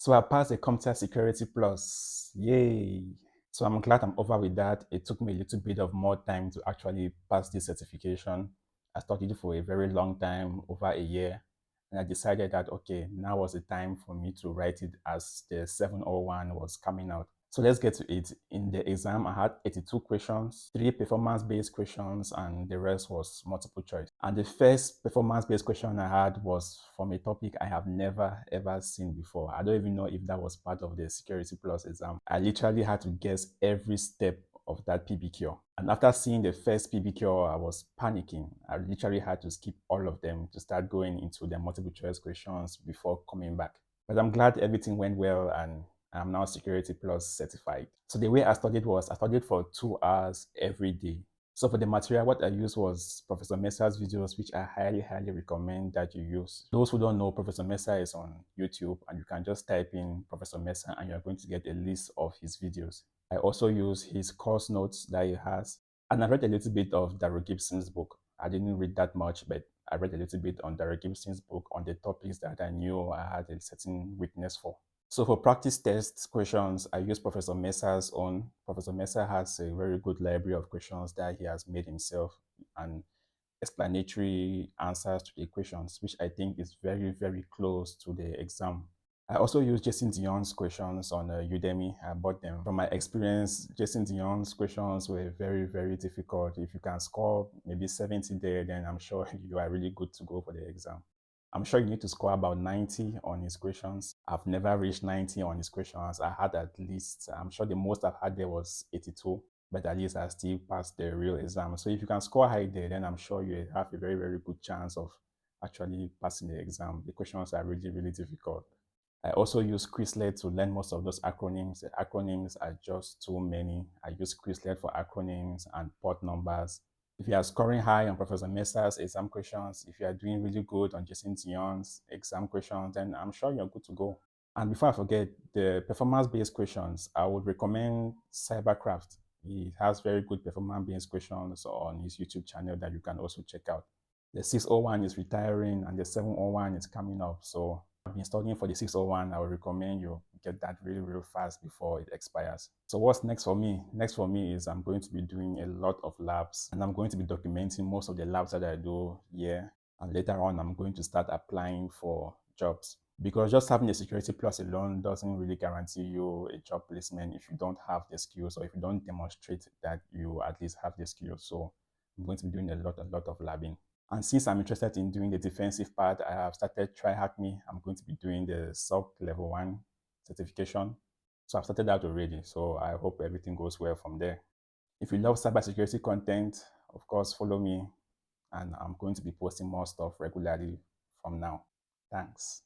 So I passed the CompTIA Security Plus. Yay! So I'm glad I'm over with that. It took me a little bit of more time to actually pass this certification. I studied for a very long time, over a year, and I decided that, okay, now was the time for me to write it as the 701 was coming out. So let's get to it. In the exam, I had 82 questions, 3 performance-based questions, and the rest was multiple choice. And the first performance-based question I had was from a topic I have never ever seen before. I don't even know if that was part of the Security Plus exam. I literally had to guess every step of that PBQ. And after seeing the first PBQ, I was panicking. I literally had to skip all of them to start going into the multiple choice questions before coming back. But I'm glad everything went well and I'm now Security Plus certified. So the way I studied was I studied for 2 hours every day. So for the material, what I used was Professor Mesa's videos, which I highly recommend that you use. Those who don't know, Professor Mesa is on YouTube and you can just type in Professor Mesa and you're going to get a list of his videos. I also use his course notes that he has. And I read a little bit of Daryl Gibson's book. I didn't read that much, but I read a little bit on Daryl Gibson's book on the topics that I knew I had a certain weakness for. So for practice test questions, I use Professor Mesa's own. Professor Mesa has a very good library of questions that he has made himself and explanatory answers to the questions, which I think is very close to the exam. I also use Jason Dion's questions on Udemy. I bought them. From my experience, Jason Dion's questions were very difficult. If you can score maybe 70 there, then I'm sure you are really good to go for the exam. I'm sure you need to score about 90 on his questions. I've never reached 90 on his questions. I had at least, I'm sure the most I've had there was 82, but at least I still passed the real exam. So if you can score high there, then I'm sure you have a very good chance of actually passing the exam. The questions are really difficult. I also use Quizlet to learn most of those acronyms. The acronyms are just too many. I use Quizlet for acronyms and port numbers. If you are scoring high on Professor Mesa's exam questions, if you are doing really good on Jason Dion's exam questions, then I'm sure you're good to go. And before I forget, the performance-based questions, I would recommend Cybercraft. He has very good performance-based questions on his YouTube channel that you can also check out. The 601 is retiring and the 701 is coming up. So I've been studying for the 601. I would recommend you get that really fast before it expires. So what's next for me? Next for me is I'm going to be doing a lot of labs and I'm going to be documenting most of the labs that I do here. And later on, I'm going to start applying for jobs. Because just having a Security Plus alone doesn't really guarantee you a job placement if you don't have the skills or if you don't demonstrate that you at least have the skills. So I'm going to be doing a lot of labbing. And since I'm interested in doing the defensive part, I have started TryHackMe. I'm going to be doing the SOC Level 1 certification. So I've started that already. So I hope everything goes well from there. If you love cybersecurity content, of course, follow me. And I'm going to be posting more stuff regularly from now. Thanks.